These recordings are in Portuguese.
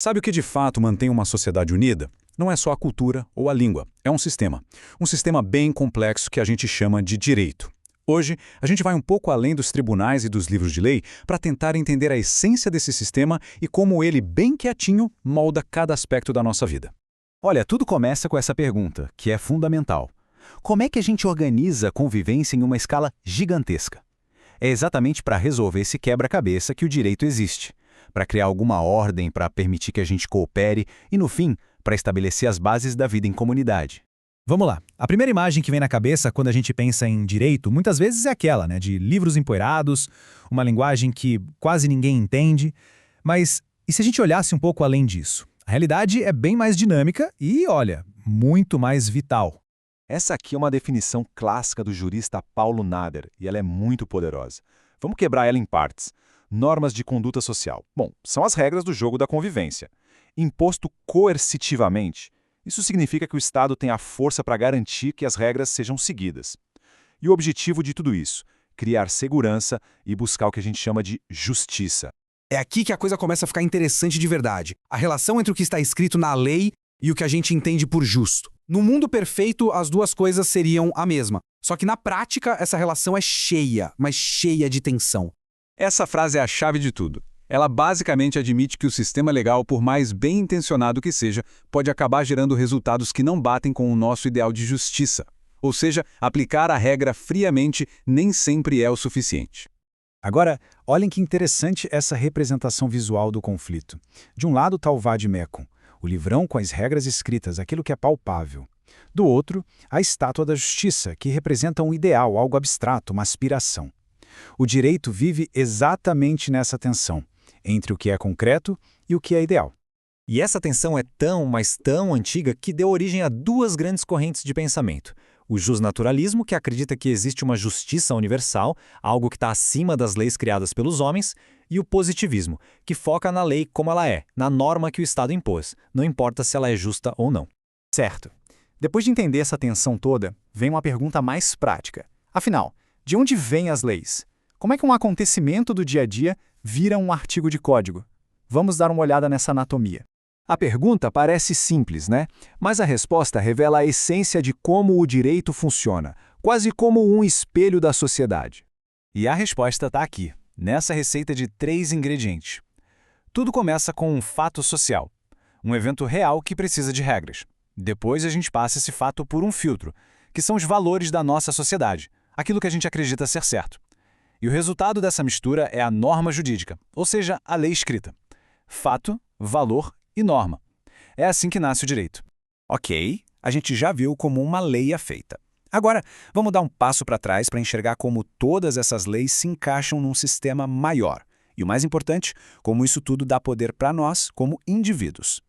Sabe o que de fato mantém uma sociedade unida? Não é só a cultura ou a língua, é um sistema. Um sistema bem complexo que a gente chama de direito. Hoje, a gente vai um pouco além dos tribunais e dos livros de lei para tentar entender a essência desse sistema e como ele, bem quietinho, molda cada aspecto da nossa vida. Olha, tudo começa com essa pergunta, que é fundamental. Como é que a gente organiza a convivência em uma escala gigantesca? É exatamente para resolver esse quebra-cabeça que o direito existe, para criar alguma ordem, para permitir que a gente coopere e, no fim, para estabelecer as bases da vida em comunidade. Vamos lá. A primeira imagem que vem na cabeça quando a gente pensa em direito, muitas vezes é aquela, de livros empoeirados, uma linguagem que quase ninguém entende. Mas e se a gente olhasse um pouco além disso? A realidade é bem mais dinâmica e, olha, muito mais vital. Essa aqui é uma definição clássica do jurista Paulo Nader, e ela é muito poderosa. Vamos quebrar ela em partes. Normas de conduta social. Bom, são as regras do jogo da convivência. Imposto coercitivamente. Isso significa que o Estado tem a força para garantir que as regras sejam seguidas. E o objetivo de tudo isso? Criar segurança e buscar o que a gente chama de justiça. É aqui que a coisa começa a ficar interessante de verdade. A relação entre o que está escrito na lei e o que a gente entende por justo. No mundo perfeito, as duas coisas seriam a mesma. Só que na prática, essa relação é cheia, mas cheia de tensão. Essa frase é a chave de tudo. Ela basicamente admite que o sistema legal, por mais bem intencionado que seja, pode acabar gerando resultados que não batem com o nosso ideal de justiça. Ou seja, aplicar a regra friamente nem sempre é o suficiente. Agora, olhem que interessante essa representação visual do conflito. De um lado está o vade-mecum, o livrão com as regras escritas, aquilo que é palpável. Do outro, a estátua da justiça, que representa um ideal, algo abstrato, uma aspiração. O direito vive exatamente nessa tensão, entre o que é concreto e o que é ideal. E essa tensão é tão, mas tão antiga que deu origem a duas grandes correntes de pensamento. O justnaturalismo, que acredita que existe uma justiça universal, algo que está acima das leis criadas pelos homens, e o positivismo, que foca na lei como ela é, na norma que o Estado impôs, não importa se ela é justa ou não. Certo. Depois de entender essa tensão toda, vem uma pergunta mais prática. Afinal, de onde vêm as leis? Como é que um acontecimento do dia a dia vira um artigo de código? Vamos dar uma olhada nessa anatomia. A pergunta parece simples, né? Mas a resposta revela a essência de como o direito funciona, quase como um espelho da sociedade. E a resposta está aqui, nessa receita de 3 ingredientes. Tudo começa com um fato social, um evento real que precisa de regras. Depois a gente passa esse fato por um filtro, que são os valores da nossa sociedade, aquilo que a gente acredita ser certo. E o resultado dessa mistura é a norma jurídica, ou seja, a lei escrita. Fato, valor e norma. É assim que nasce o direito. Ok, a gente já viu como uma lei é feita. Agora, vamos dar um passo para trás para enxergar como todas essas leis se encaixam num sistema maior. E o mais importante, como isso tudo dá poder para nós como indivíduos.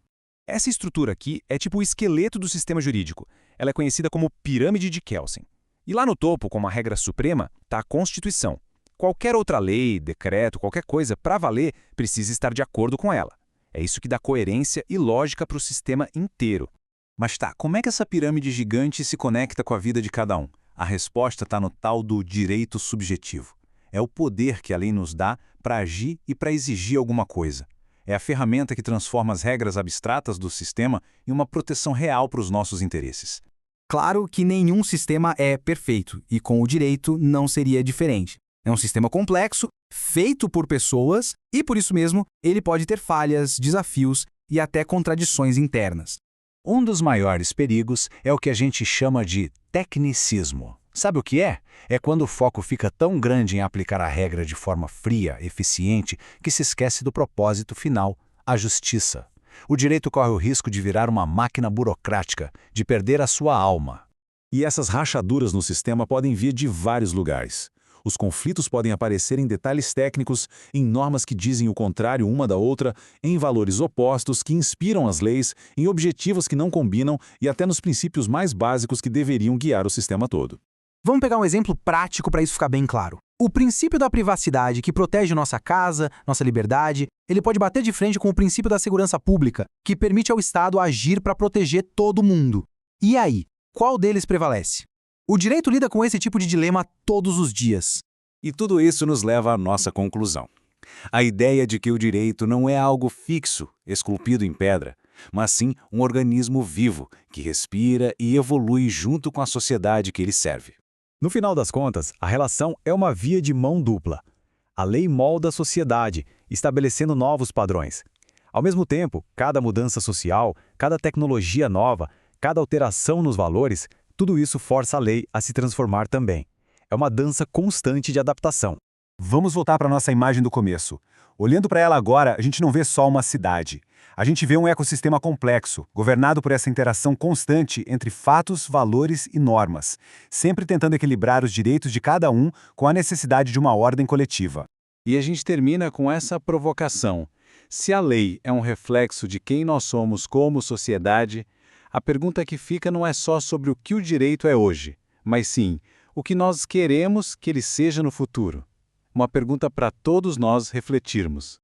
Essa estrutura aqui é tipo o esqueleto do sistema jurídico. Ela é conhecida como pirâmide de Kelsen. E lá no topo, como a regra suprema, está a Constituição. Qualquer outra lei, decreto, qualquer coisa, para valer, precisa estar de acordo com ela. É isso que dá coerência e lógica para o sistema inteiro. Mas tá, como é que essa pirâmide gigante se conecta com a vida de cada um? A resposta está no tal do direito subjetivo. É o poder que a lei nos dá para agir e para exigir alguma coisa. É a ferramenta que transforma as regras abstratas do sistema em uma proteção real para os nossos interesses. Claro que nenhum sistema é perfeito, e com o direito não seria diferente. É um sistema complexo, feito por pessoas, e por isso mesmo ele pode ter falhas, desafios e até contradições internas. Um dos maiores perigos é o que a gente chama de tecnicismo. Sabe o que é? É quando o foco fica tão grande em aplicar a regra de forma fria, eficiente, que se esquece do propósito final, a justiça. O direito corre o risco de virar uma máquina burocrática, de perder a sua alma. E essas rachaduras no sistema podem vir de vários lugares. Os conflitos podem aparecer em detalhes técnicos, em normas que dizem o contrário uma da outra, em valores opostos que inspiram as leis, em objetivos que não combinam e até nos princípios mais básicos que deveriam guiar o sistema todo. Vamos pegar um exemplo prático para isso ficar bem claro. O princípio da privacidade, que protege nossa casa, nossa liberdade, ele pode bater de frente com o princípio da segurança pública, que permite ao Estado agir para proteger todo mundo. E aí, qual deles prevalece? O direito lida com esse tipo de dilema todos os dias. E tudo isso nos leva à nossa conclusão. A ideia de que o direito não é algo fixo, esculpido em pedra, mas sim um organismo vivo que respira e evolui junto com a sociedade que ele serve. No final das contas, a relação é uma via de mão dupla. A lei molda a sociedade, estabelecendo novos padrões. Ao mesmo tempo, cada mudança social, cada tecnologia nova, cada alteração nos valores, tudo isso força a lei a se transformar também. É uma dança constante de adaptação. Vamos voltar para a nossa imagem do começo. Olhando para ela agora, a gente não vê só uma cidade. A gente vê um ecossistema complexo, governado por essa interação constante entre fatos, valores e normas, sempre tentando equilibrar os direitos de cada um com a necessidade de uma ordem coletiva. E a gente termina com essa provocação. Se a lei é um reflexo de quem nós somos como sociedade, a pergunta que fica não é só sobre o que o direito é hoje, mas sim o que nós queremos que ele seja no futuro. Uma pergunta para todos nós refletirmos.